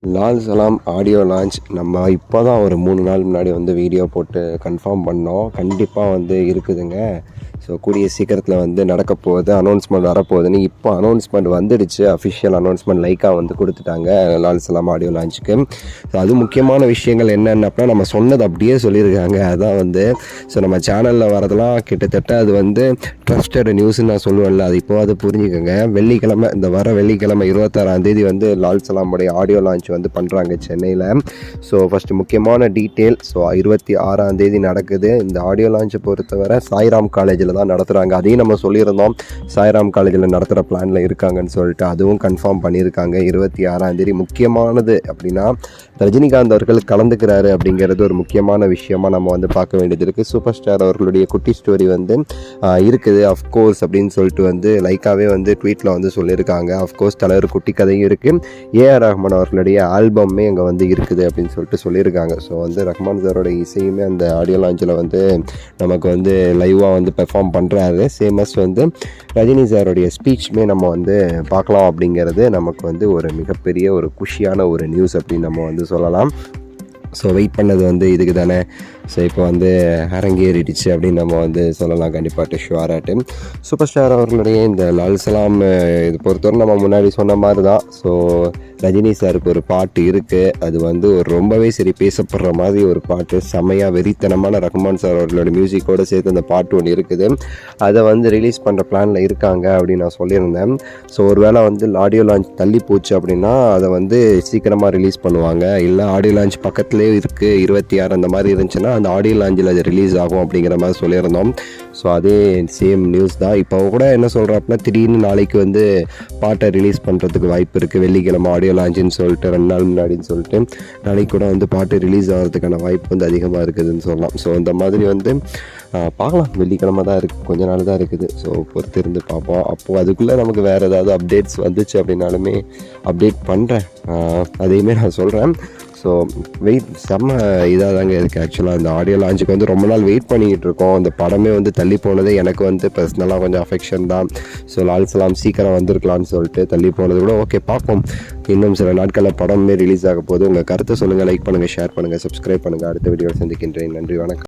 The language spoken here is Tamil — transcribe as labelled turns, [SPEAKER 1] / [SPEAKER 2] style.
[SPEAKER 1] லால் சலாம் ஆடியோ லான்ச் நம்ம இப்போ தான் ஒரு 3 நாள் முன்னாடி வந்து வீடியோ போட்டு கன்ஃபார்ம் பண்ணோம். கண்டிப்பாக வந்து இருக்குதுங்க. ஸோ கூடிய சீக்கிரத்தில் வந்து நடக்க போகுது, அனௌன்ஸ்மெண்ட் வரப்போகுதுன்னு இப்போ அனௌன்ஸ்மெண்ட் வந்துடுச்சு. அஃபிஷியல் அனௌன்ஸ்மெண்ட் லைக்காக வந்து கொடுத்துட்டாங்க லால் சலாம் ஆடியோ லான்ச்சுக்கு. ஸோ அது முக்கியமான விஷயங்கள் என்னென்னப்பா நம்ம சொன்னது அப்படியே சொல்லியிருக்காங்க. அதான் வந்து ஸோ நம்ம சேனலில் வரதெல்லாம் கிட்டத்தட்ட அது வந்து ட்ரஸ்டட் நியூஸ்ன்னு நான் சொல்லுவேன்ல, அது இப்போ அது புரிஞ்சுக்கோங்க. வெள்ளிக்கிழமை, இந்த வர வெள்ளிக்கிழமை 26ஆம் தேதி வந்து லால் சலாமுடைய ஆடியோ லான்ச் வந்து பண்ணுறாங்க சென்னையில். ஸோ ஃபஸ்ட்டு முக்கியமான டீட்டெயில், ஸோ 26ஆம் தேதி நடக்குது. இந்த ஆடியோ லான்ச்சை பொறுத்தவரை சாய்ராம் காலேஜில் தான் நடத்துகிறாங்க. அதையும் நம்ம சொல்லியிருந்தோம், சாய்ராம் காலேஜில் நடத்துகிற பிளானில் இருக்காங்கன்னு சொல்லிட்டு. அதுவும் கன்ஃபார்ம் பண்ணியிருக்காங்க 26ஆம் தேதி. முக்கியமானது அப்படின்னா ரஜினிகாந்த் அவர்கள் கலந்துக்கிறாரு அப்படிங்கிறது ஒரு முக்கியமான விஷயமாக நம்ம வந்து பார்க்க வேண்டியது இருக்குது. சூப்பர் ஸ்டார் அவர்களுடைய குட்டி ஸ்டோரி வந்து இருக்குது அஃப்கோர்ஸ் அப்படின்னு சொல்லிட்டு வந்து லைக்காகவே வந்து ட்வீட்டில் வந்து சொல்லியிருக்காங்க. அஃப்கோர்ஸ் தலைவர் குட்டி கதையும் இருக்குது, ஏஆர் ரஹ்மான் அவர்களுடைய ஆல்பமே அங்கே வந்து இருக்குது அப்படின்னு சொல்லிட்டு சொல்லியிருக்காங்க. ஸோ வந்து ரஹ்மான் சாரோட இசையுமே அந்த ஆடியோ லான்ச்சில் வந்து நமக்கு வந்து லைவாக வந்து பெர்ஃபார்ம் பண்ணுறாரு. சேமஸ் வந்து ரஜினி சாரோடைய ஸ்பீச்சுமே நம்ம வந்து பார்க்கலாம் அப்படிங்கிறது நமக்கு வந்து ஒரு மிகப்பெரிய ஒரு குஷியான ஒரு நியூஸ் அப்படின்னு நம்ம வந்து சொல்லலாம். ஸோ வெயிட் பண்ணது வந்து இதுக்கு தானே. ஸோ இப்போ வந்து அரங்கேறிடுச்சு அப்படின்னு நம்ம வந்து சொல்லலாம் கண்டிப்பாக ஷுவராட்டு. சூப்பர் ஸ்டார் அவர்களுடைய இந்த லால் சலாம் இது பொறுத்தவரை நம்ம முன்னாடி சொன்ன மாதிரி தான். ஸோ ரஜினி சாருக்கு ஒரு பாட்டு இருக்குது, அது வந்து ஒரு ரொம்பவே சரி பேசப்படுற மாதிரி ஒரு பாட்டு, செமையாக வெறித்தனமான ரஹ்மான் சார் அவர்களோட மியூசிக்கோடு சேர்த்து அந்த பாட்டு ஒன்று இருக்குது. அதை வந்து ரிலீஸ் பண்ணுற பிளானில் இருக்காங்க அப்படின்னு நான் சொல்லியிருந்தேன். ஸோ ஒரு வேளை வந்து ஆடியோ லான்ச் தள்ளி போச்சு அப்படின்னா அதை வந்து சீக்கிரமாக ரிலீஸ் பண்ணுவாங்க. இல்லை ஆடியோ லான்ச் பக்கத்துலேயே இருக்குது 26 அந்த மாதிரி இருந்துச்சுன்னா அந்த ஆடியோ லான்ச்சில் அது ரிலீஸ் ஆகும் அப்படிங்கிற மாதிரி சொல்லியிருந்தோம். ஸோ அதே சேம் நியூஸ் தான். இப்போ கூட என்ன சொல்கிறோம் அப்படின்னா திடீர்னு நாளைக்கு வந்து பாட்டை ரிலீஸ் பண்ணுறதுக்கு வாய்ப்பு இருக்குது. வெள்ளிக்கிழமை ஆடியோ லான்ச்சுன்னு சொல்லிட்டு 2 நாள் முன்னாடின்னு சொல்லிட்டு நாளைக்கு கூட வந்து பாட்டு ரிலீஸ் ஆகிறதுக்கான வாய்ப்பு வந்து அதிகமாக இருக்குதுன்னு சொல்லலாம். ஸோ இந்த மாதிரி வந்து பார்க்கலாம். வெள்ளிக்கிழமை தான் இருக்குது, கொஞ்ச நாள் தான் இருக்குது. ஸோ பொறுத்து இருந்து பார்ப்போம். அப்போது அதுக்குள்ளே நமக்கு வேறு ஏதாவது அப்டேட்ஸ் வந்துச்சு அப்படின்னாலுமே அப்டேட் பண்ணுறேன், அதையுமே நான் சொல்கிறேன். ஸோ வெயிட் செம்ம இதாக தாங்க இருக்குது. ஆக்சுவலாக இந்த ஆடியோ லான்ச்சுக்கு வந்து ரொம்ப நாள் வெயிட் பண்ணிக்கிட்டு இருக்கோம். அந்த படமே வந்து தள்ளி போனதே எனக்கு வந்து பர்சனலாக கொஞ்சம் அஃபெக்ஷன் தான். ஸோ லால் சலாம் சீக்கிரம் வந்திருக்கலான்னு சொல்லிட்டு தள்ளி போனது கூட ஓகே, பார்ப்போம். இன்னும் சில நாட்களில் படமே ரிலீஸ் ஆக போகுது. உங்கள் கருத்தை சொல்லுங்கள், லைக் பண்ணுங்கள், ஷேர் பண்ணுங்கள், சப்ஸ்கிரைப் பண்ணுங்கள். அடுத்த வீடியோவில் சந்திக்கின்றேன். நன்றி, வணக்கம்.